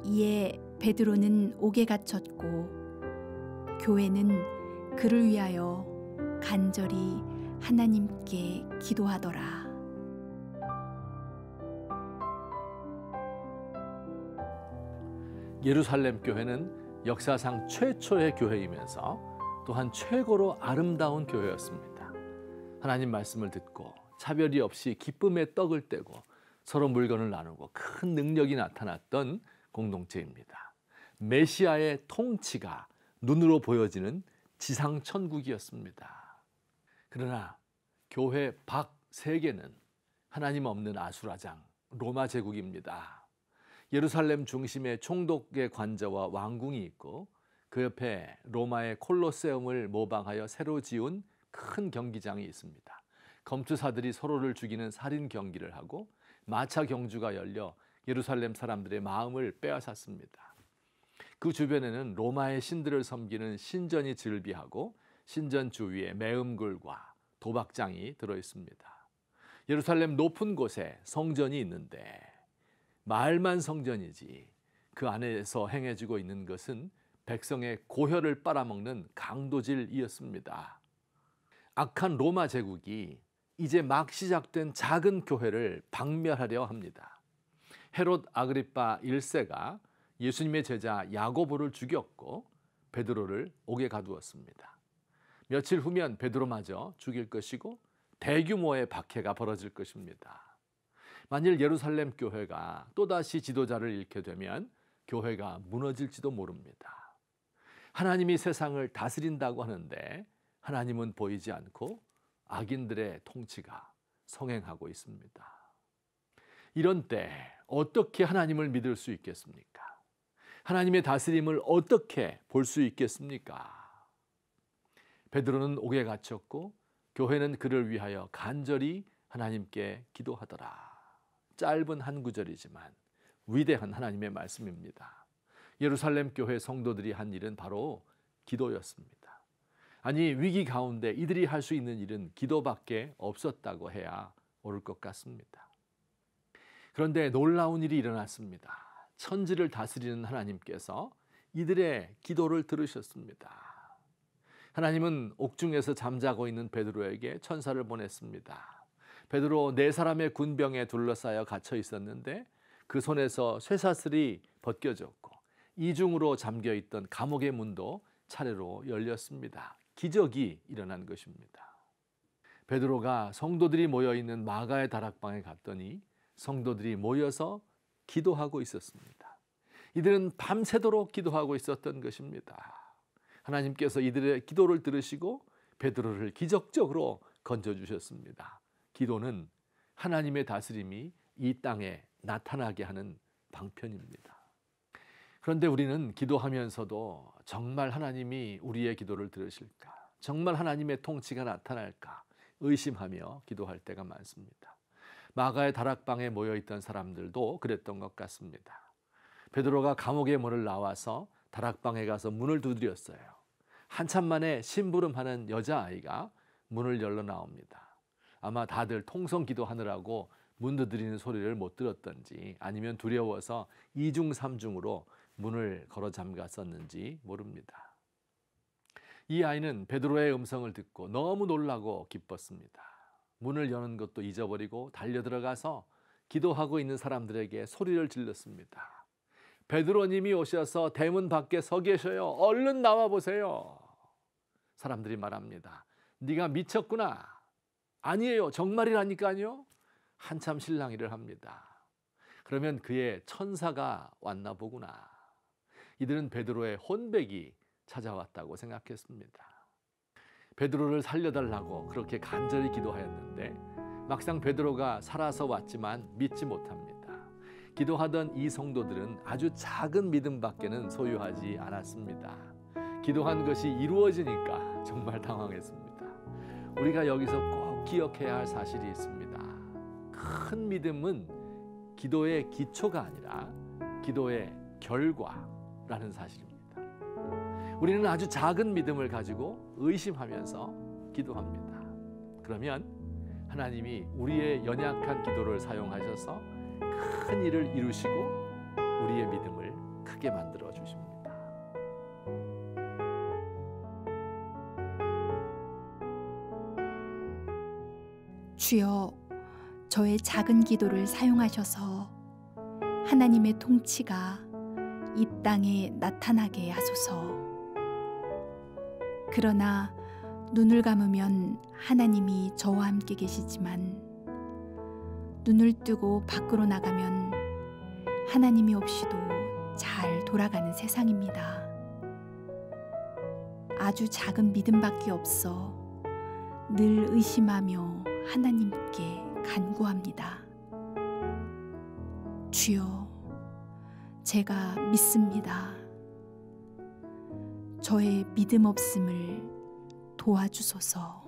이에 베드로는 옥에 갇혔고 교회는 그를 위하여 간절히 하나님께 기도하더라. 예루살렘 교회는 역사상 최초의 교회이면서 또한 최고로 아름다운 교회였습니다. 하나님 말씀을 듣고 차별이 없이 기쁨의 떡을 떼고 서로 물건을 나누고 큰 능력이 나타났던 공동체입니다. 메시아의 통치가 눈으로 보여지는 지상천국이었습니다. 그러나 교회 밖 세계는 하나님 없는 아수라장 로마 제국입니다. 예루살렘 중심에 총독의 관저와 왕궁이 있고 그 옆에 로마의 콜로세움을 모방하여 새로 지은 큰 경기장이 있습니다. 검투사들이 서로를 죽이는 살인 경기를 하고 마차 경주가 열려 예루살렘 사람들의 마음을 빼앗았습니다. 그 주변에는 로마의 신들을 섬기는 신전이 즐비하고 신전 주위에 매음굴과 도박장이 들어 있습니다. 예루살렘 높은 곳에 성전이 있는데 말만 성전이지 그 안에서 행해지고 있는 것은 백성의 고혈을 빨아먹는 강도질이었습니다. 악한 로마 제국이 이제 막 시작된 작은 교회를 박멸하려 합니다. 헤롯 아그리파 1세가 예수님의 제자 야고보를 죽였고 베드로를 옥에 가두었습니다. 며칠 후면 베드로마저 죽일 것이고 대규모의 박해가 벌어질 것입니다. 만일 예루살렘 교회가 또다시 지도자를 잃게 되면 교회가 무너질지도 모릅니다. 하나님이 세상을 다스린다고 하는데 하나님은 보이지 않고 악인들의 통치가 성행하고 있습니다. 이런 때 어떻게 하나님을 믿을 수 있겠습니까? 하나님의 다스림을 어떻게 볼 수 있겠습니까? 베드로는 옥에 갇혔고 교회는 그를 위하여 간절히 하나님께 기도하더라. 짧은 한 구절이지만 위대한 하나님의 말씀입니다. 예루살렘 교회 성도들이 한 일은 바로 기도였습니다. 아니, 위기 가운데 이들이 할 수 있는 일은 기도밖에 없었다고 해야 옳을 것 같습니다. 그런데 놀라운 일이 일어났습니다. 천지를 다스리는 하나님께서 이들의 기도를 들으셨습니다. 하나님은 옥중에서 잠자고 있는 베드로에게 천사를 보냈습니다. 베드로 4사람의 군병에 둘러싸여 갇혀 있었는데 그 손에서 쇠사슬이 벗겨졌고 이중으로 잠겨있던 감옥의 문도 차례로 열렸습니다. 기적이 일어난 것입니다. 베드로가 성도들이 모여있는 마가의 다락방에 갔더니 성도들이 모여서 기도하고 있었습니다. 이들은 밤새도록 기도하고 있었던 것입니다. 하나님께서 이들의 기도를 들으시고 베드로를 기적적으로 건져주셨습니다. 기도는 하나님의 다스림이 이 땅에 나타나게 하는 방편입니다. 그런데 우리는 기도하면서도 정말 하나님이 우리의 기도를 들으실까? 정말 하나님의 통치가 나타날까? 의심하며 기도할 때가 많습니다. 마가의 다락방에 모여있던 사람들도 그랬던 것 같습니다. 베드로가 감옥의 문을 나와서 다락방에 가서 문을 두드렸어요. 한참 만에 심부름하는 여자아이가 문을 열러 나옵니다. 아마 다들 통성 기도하느라고 문 두드리는 소리를 못 들었던지 아니면 두려워서 2중 3중으로 문을 걸어 잠갔었는지 모릅니다. 이 아이는 베드로의 음성을 듣고 너무 놀라고 기뻤습니다. 문을 여는 것도 잊어버리고 달려들어가서 기도하고 있는 사람들에게 소리를 질렀습니다. 베드로님이 오셔서 대문 밖에 서 계셔요. 얼른 나와보세요. 사람들이 말합니다. 네가 미쳤구나. 아니에요. 정말이라니까요. 한참 실랑이를 합니다. 그러면 그의 천사가 왔나 보구나. 이들은 베드로의 혼백이 찾아왔다고 생각했습니다. 베드로를 살려달라고 그렇게 간절히 기도하였는데 막상 베드로가 살아서 왔지만 믿지 못합니다. 기도하던 이 성도들은 아주 작은 믿음밖에는 소유하지 않았습니다. 기도한 것이 이루어지니까 정말 당황했습니다. 우리가 여기서 꼭 기억해야 할 사실이 있습니다. 큰 믿음은 기도의 기초가 아니라 기도의 결과라는 사실입니다. 우리는 아주 작은 믿음을 가지고 의심하면서 기도합니다. 그러면 하나님이 우리의 연약한 기도를 사용하셔서 큰 일을 이루시고 우리의 믿음을 있게 만들어 주십니다. 주여, 저의 작은 기도를 사용하셔서 하나님의 통치가 이 땅에 나타나게 하소서. 그러나 눈을 감으면 하나님이 저와 함께 계시지만 눈을 뜨고 밖으로 나가면 하나님이 없이도 잘 돌아가는 세상입니다. 아주 작은 믿음밖에 없어 늘 의심하며 하나님께 간구합니다. 주여, 제가 믿습니다. 저의 믿음 없음을 도와주소서.